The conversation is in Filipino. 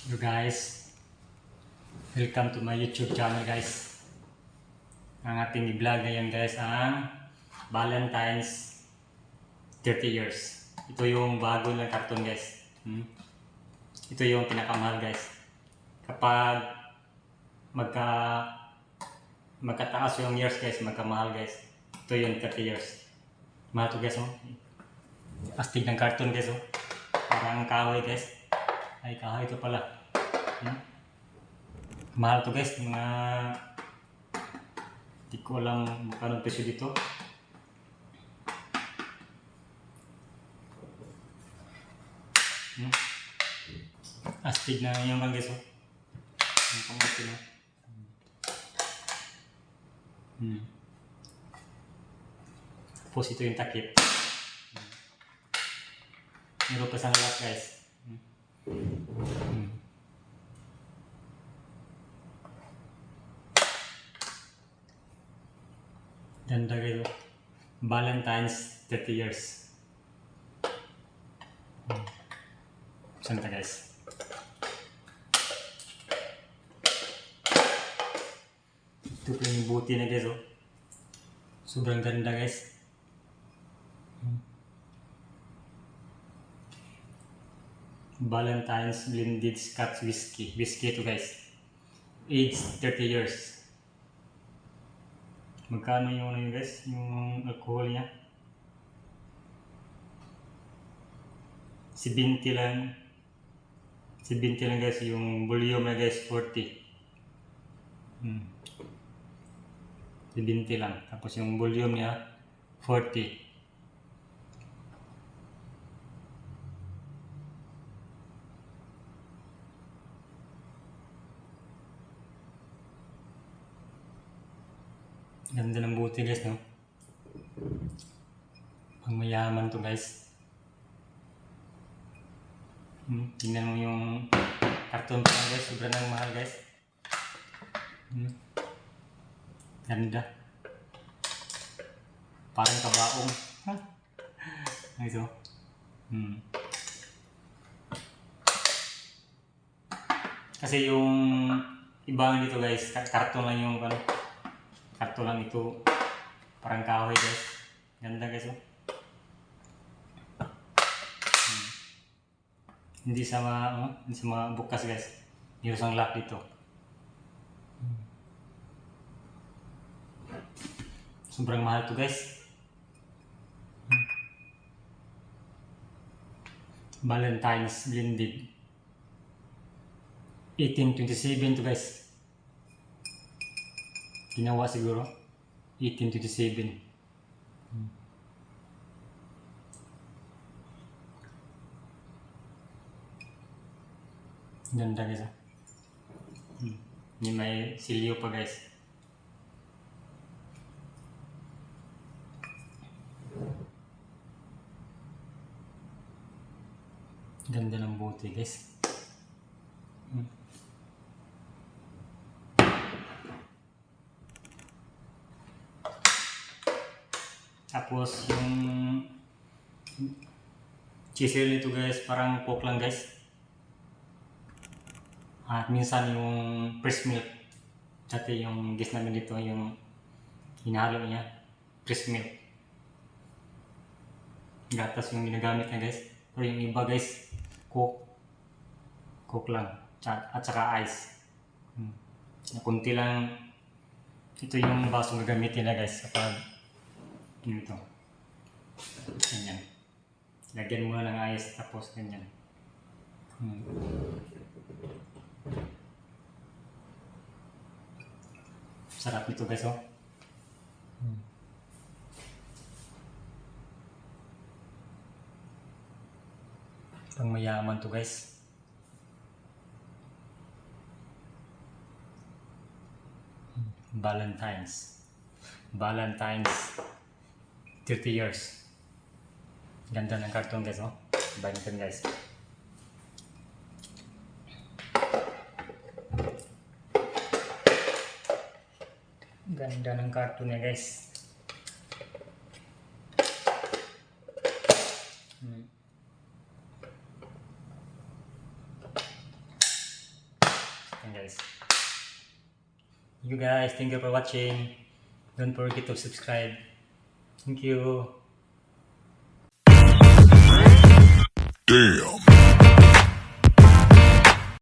Hello guys, welcome to my YouTube channel guys. Ang ating i-vlog ngayon guys ang Valentine's 30 years. Ito yung bago ng cartoon guys. Ito yung pinakamahal guys. Kapag magkataas yung years guys, magkamahal guys. Ito yung 30 years. Mahal to guys oh. Astig ng cartoon guys oh. Parang kahoy guys. Ay kahoy ito pala. Mahal to guys, mga di ko alam magkano presyo dito. Astig na yung kan guys oh. Yung pangasin oh. Tapos ito yung takip. Meron pa sa lahat guys. Ganda guys oh. Valentine's 30 years. Santa guys. Ito pa yung buti na guys oh. Sobrang ganda guys. Valentine's blended Scotch whiskey. Whiskey ito guys. Age 30 years. Magkano yung ano yun guys? Yung alcohol niya? 70 lang. 70 lang guys. Yung volume na guys 40. 70 lang. Tapos yung volume niya 40. Ganda ng buti guys no. Pang mayaman to guys. Tingnan mo yung cartoon pa guys. Sobrang nang mahal guys. Ganda. Parang kabaong. Ito. Kasi yung ibang dito guys, cartoon lang yung ano. Karto lang ito, parang kahoy guys. Ganda guys oh. Hindi sama bukas guys. Meron sang lock dito. Sobrang mahal to guys. Valentine's blended 1827 to guys. Ginawa siguro 1827. Ganda guys. Ini may silyo pa guys. Ganda ng buti guys. Tapos yung chisel nito guys parang coke lang guys. At minsan yung fresh milk. Dati yung guys namin dito yung hinalo niya fresh milk. Gatas yung ginagamit niya guys. Pero yung iba guys coke. Coke lang. At saka ice. Kunti lang. Ito yung basong gagamitin na guys kapag ito. Ganyan. Lagyan mo na ng ice tapos ganyan. Sarap nito guys oh. Pang mayaman to guys. Valentine's 30 years. Ganda ng cartoon guys oh. Bantan guys. Ganda ng cartoon niya guys. guys. You guys, thank you for watching. Don't forget to subscribe. Thank you. Damn.